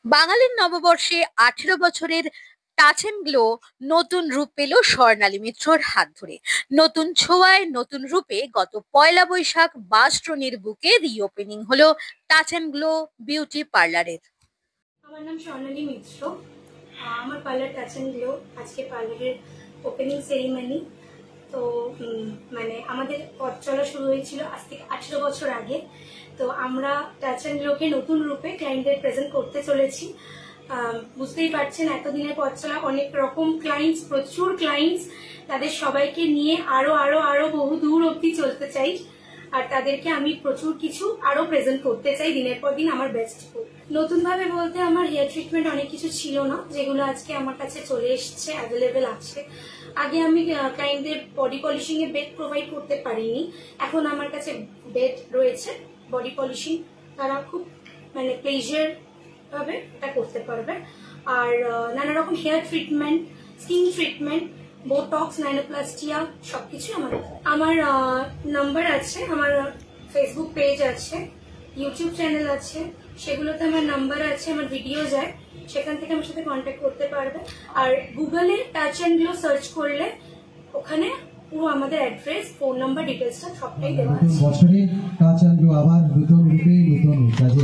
বাঙালির নববর্ষে 18 বছরের touch and glow নতুন রূপ পেল স্বর্ণালী মিত্রর হাত ধরে। নতুন ছোঁয়ায় নতুন রূপে গত পয়লা বৈশাখ বাসট্রনির বুকে রিওপেনিং হলো টাচ অ্যান্ড গ্লো বিউটি পার্লারের। আমার নাম স্বর্ণালী মিত্র। আমার পার্লার টাচ অ্যান্ড গ্লো আজকে পার্লারের ওপেনিং সেরিমনি। তো মানে আমাদের পথ চলা শুরু হয়েছিল আজ থেকে 18 বছর আগে। তো আমরা টাচ অ্যান্ড গ্লোকে নতুন রূপে ক্লায়েন্টদের প্রেজেন্ট করতে চলেছি। বুঝতেই পারছেন এতদিনের পথ চলা, অনেক রকম ক্লায়েন্টস, প্রচুর ক্লায়েন্টস, তাদের সবাইকে নিয়ে আরো আরো আরো বহু দূর অব্দি চলতে চাই। আর তাদেরকে আমি প্রচুর কিছু আরো প্রেজেন্ট করতে চাই দিনের পর দিন আমার বেস্ট। নতুন ভাবে বলতে আমার হেয়ার ট্রিটমেন্ট অনেক কিছু ছিল না, যেগুলো আজকে আমার কাছে চলে এসছে, অ্যাভেলেবেল আছে। আগে আমি ক্লায়েন্টদের বডি পলিশিং এ বেড প্রোভাইড করতে পারিনি, এখন আমার কাছে বেড রয়েছে বডি পলিশিং, তারা খুব মানে প্লেজার ভাবে এটা করতে পারবে। আর নানা রকম hair treatment, skin treatment, botox, rhinoplasty সবকিছু আমার নাম্বার আছে, আমার ফেসবুক পেজ আছে, ইউটিউব চ্যানেল আছে, সেগুলোতে আমার নাম্বার আছে, আমার ভিডিও যায়, সেখান থেকে আমার সাথে কন্ট্যাক্ট করতে পারবে। আর গুগলে টাচ অ্যান্ড গ্লো সার্চ করলে ওখানে পুরো আমাদের অ্যাড্রেস, ফোন নাম্বার, ডিটেলসটা সবটাই দেওয়া আছে। বছরে টাচ অ্যান্ড গ্লো আবার নতুন রূপে নতুন কাজে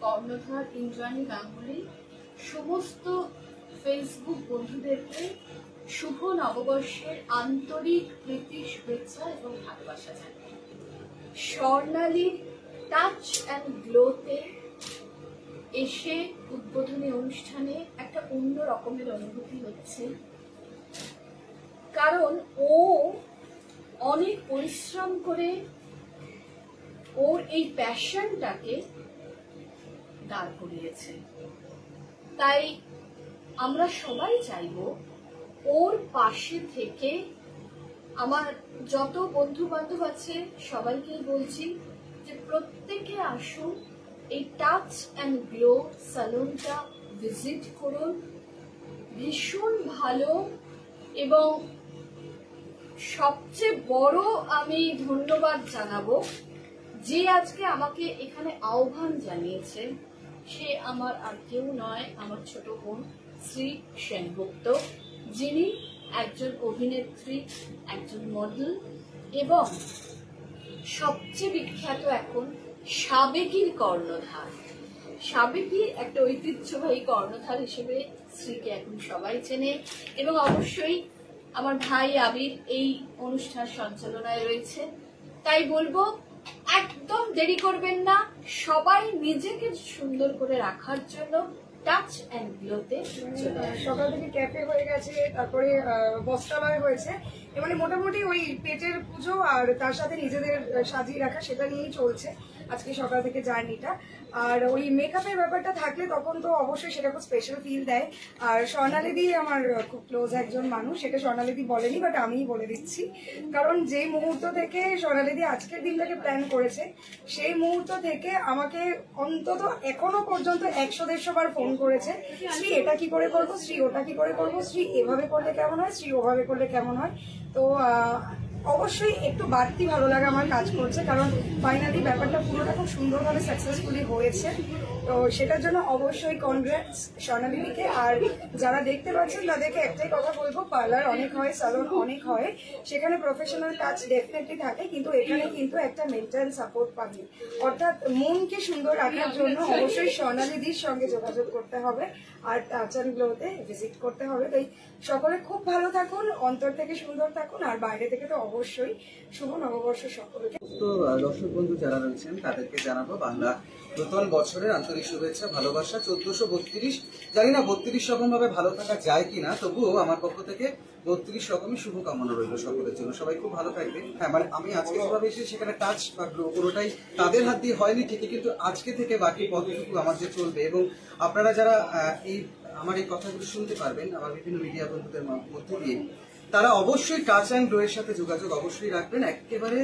কর্ণধার ইন্দ্রাণী গাঙ্গুলি সমস্ত ফেসবুক বন্ধুদেরকে শুভ নববর্ষের আন্তরিক প্রীতি, শুভেচ্ছা এবং ভালোবাসা জানাই। স্বর্ণালীর টাচ অ্যান্ড গ্লোতে এসে উদ্বোধনী অনুষ্ঠানে একটা অন্য রকমের অনুভূতি হচ্ছে, কারণ ও অনেক পরিশ্রম করে ওর এই প্যাশনটাকে দাঁড় করিয়েছে। তাই আমরা সবাই চাইব ওর পাশে থেকে। আমার যত বন্ধু বান্ধব আছে সবাইকেই বলছি যে প্রত্যেকে আসুন, এই টাচ অ্যান্ড গ্লো সালুনটা ভিজিট করুন। ভীষণ ভালো, এবং সবচেয়ে বড় আমি ধন্যবাদ জানাবো যে আজকে আমাকে এখানে আহ্বান জানিয়েছে, সে আমার আর কেউ নয়, আমার ছোট বোন শ্রী সেনগুপ্ত, যিনি একজন অভিনেত্রী, একজন মডেল, এবং সবচেয়ে বিখ্যাত এখন সাবেকির কর্ণধার। সাবেকির একটা ঐতিহ্যবাহী কর্ণধার হিসেবে শ্রীকে এখন সবাই চেনে, এবং অবশ্যই আমার ভাই আবির এই অনুষ্ঠান সঞ্চালনায় রয়েছে। তাই বলবো একদম দেরি করবেন না, সবাই নিজেকে সুন্দর করে রাখার জন্য টাচ অ্যান্ড গ্লোতে চলে আসুন। সকাল থেকে ক্যাফে হয়ে গেছে, তারপরে বস্ত্রালয় হয়েছে, মানে মোটামুটি ওই পেটের পুজো আর তার সাথে নিজেদের সাজিয়ে রাখা, সেটা নিয়েই চলছে আজকে সকাল থেকে জার্নিটা। আর ওই মেকআপের ব্যাপারটা থাকলে তখন তো অবশ্যই সেটা খুব স্পেশাল ফিল দেয়। আর স্বর্ণালীদি আমার খুব ক্লোজ একজন মানুষ, সেটা স্বর্ণালীদি বলেনি, বাট আমিই বলে দিচ্ছি। কারণ যেই মুহূর্ত থেকে স্বর্ণালীদি আজকের দিনটাকে প্ল্যান করেছে, সেই মুহূর্ত থেকে আমাকে অন্তত এখনো পর্যন্ত 100-150 বার ফোন করেছে, শ্রী এটা কি করে করবো, শ্রী ওটা কি করে করবো, শ্রী এভাবে করলে কেমন হয়, শ্রী ওভাবে করলে কেমন হয়। তো অবশ্যই একটু বাড়তি ভালো লাগা আমার কাজ করছে, কারণ ফাইনালি ব্যাপারটা পুরোটা খুব সুন্দরভাবে সাকসেসফুলি হয়েছে। তো সেটার জন্য অবশ্যই কনগ্রেটস স্বর্ণালীদিকে। আর যারা দেখতে পাচ্ছেন তাদেরকে একটাই কথা বলবো, পার্লার অনেক হয়, সালন অনেক হয়, সেখানে প্রফেশনাল টাচ ডেফিনেটলি থাকে, কিন্তু এখানে কিন্তু একটা মেন্টাল সাপোর্ট পাবে। অর্থাৎ মনকে সুন্দর রাখার জন্য অবশ্যই স্বর্ণালীদির সঙ্গে যোগাযোগ করতে হবে আর টাচ অ্যান্ড গ্লোতে ভিজিট করতে হবে। তাই সকলে খুব ভালো থাকুন, অন্তর থেকে সুন্দর থাকুন, আর বাইরে থেকে তো অবশ্যই শুভ নববর্ষ সকলকে। তো দর্শক বন্ধু যারা রয়েছেন তাদেরকে জানাবো বাংলা নতুন বছরের আন্তরিক শুভেচ্ছা, ভালোবাসা। 1432, জানি না 32 রকম ভাবে ভালো থাকা যায় কিনা, তবুও আমার পক্ষ থেকে 32 রকমই শুভকামনা রইল সকলের জন্য। সবাই খুব ভালো থাকবে। হ্যাঁ, মানে আমি আজকে যেভাবে এসে সেখানে টাচ বা গ্লো পুরোটাই তাদের হাত দিয়ে হয়নি ঠিকই, কিন্তু আজকে থেকে বাকি পথটুকু আমার যে চলবে, এবং আপনারা যারা এই আমার এই কথাগুলো শুনতে পারবেন আমার বিভিন্ন মিডিয়া বন্ধুদের মধ্যে দিয়ে, তারা অবশ্যই টাচ অ্যান্ড গ্লো এর সাথে যোগাযোগ অবশ্যই রাখবেন। একেবারে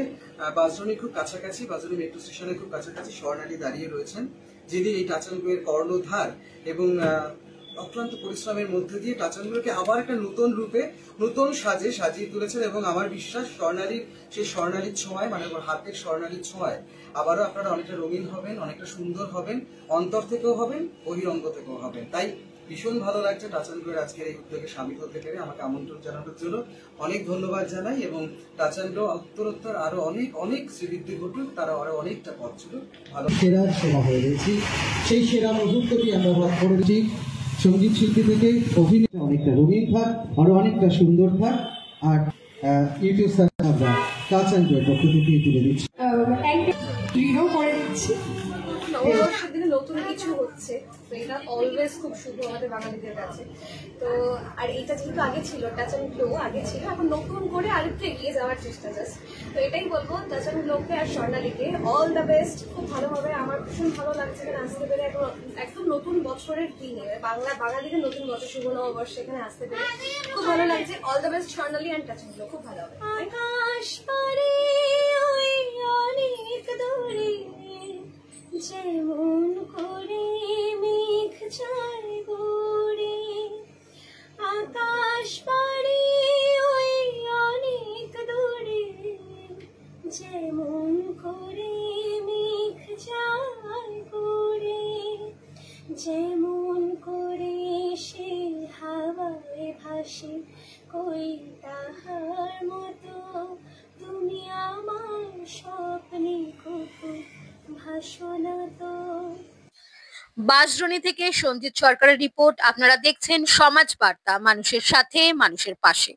বাসজনির খুব কাছাকাছি, বাসজনি মেট্রো স্টেশনের খুব কাছাকাছি স্বর্ণালী দাঁড়িয়ে রয়েছেন, যিনি এই টাচ অ্যান্ড গ্লো এর কর্ণধার এবং অক্লান্ত পরিশ্রমের মধ্যে দিয়ে টাচ অ্যান্ড গ্লোকে আবার একটা নতুন রূপে নতুন সাজে সাজিয়ে তুলেছেন। এবং আমার বিশ্বাস স্বর্ণালীর সেই স্বর্ণালীর ছোঁয়ায়, মানে হাতের স্বর্ণালীর ছোঁয়ায় আবারও আপনারা অনেকটা রঙিন হবেন, অনেকটা সুন্দর হবেন, অন্তর থেকেও হবেন, বহিরঙ্গ থেকেও হবেন। তাই ভীষণ ভালো লাগছে টাচ অ্যান্ড গ্লোর আজকের এই উদ্যোগে সামিল হতে পেরে। আমাকে আমন্ত্রণ জানানোর জন্য অনেক ধন্যবাদ জানাই এবং টাচ অ্যান্ড গ্লো উত্তরোত্তর আরো অনেক অনেক শ্রীবৃদ্ধি ঘটুক, তারা আরো অনেকটা পথ চলুক। ভালো সেরার সেরা হয়ে গেছি, সেই সেরা মুহূর্তটি আমরা ভাগ করেছি। সঙ্গীত শিল্পী থেকে অভিনয় অনেকটা রঙিন থাক, আরো অনেকটা সুন্দর থাক। আর ইউটিউব চ্যানেল আমরা টাচ অ্যান্ড গ্লোর পক্ষ থেকে তুলে দিচ্ছি, রিডও করে দিচ্ছি। নববর্ষের দিনে নতুন কিছু হচ্ছে, তো এটা অলওয়েজ খুব শুভ আমাদের বাঙালিদের কাছে। তো আর এটা যেহেতু আগে ছিল, টাচ অ্যান্ড গ্লো আগে ছিল, এখন নতুন করে আরেকটু এগিয়ে যাওয়ার চেষ্টা জাস্ট। তো এটাই বলবো টাচ অ্যান্ড গ্লোকে আর স্বর্ণালীকে অল দ্য বেস্ট। খুব ভালোভাবে, আমার ভীষণ ভালো লাগছে এখানে আসতে পেরে, একদম নতুন বছরের দিনে বাঙালিদের নতুন বছর, শুভ নববর্ষ এখানে আসতে পেরে খুব ভালো লাগছে। All the best Swarnali and touch and glow, খুব ভালো হবে। আকাশ পারে ওই অনেক দূরে যেমন করে মেঘ যায় ঘুরে, আকাশ পারে ওই অনেক দূরে যেমন করে মেঘ যায় ঘুরে, যেমন করে সে হাওয়ায় ভাসে কই তাহার মতো তুমি আমার স্বপ্নে কখনো ভাসো না তো। বাঁশদ্রোণী থেকে সঞ্জিত সরকারের রিপোর্ট। আপনারা দেখছেন সমাজ বার্তা, মানুষের সাথে মানুষের পাশে।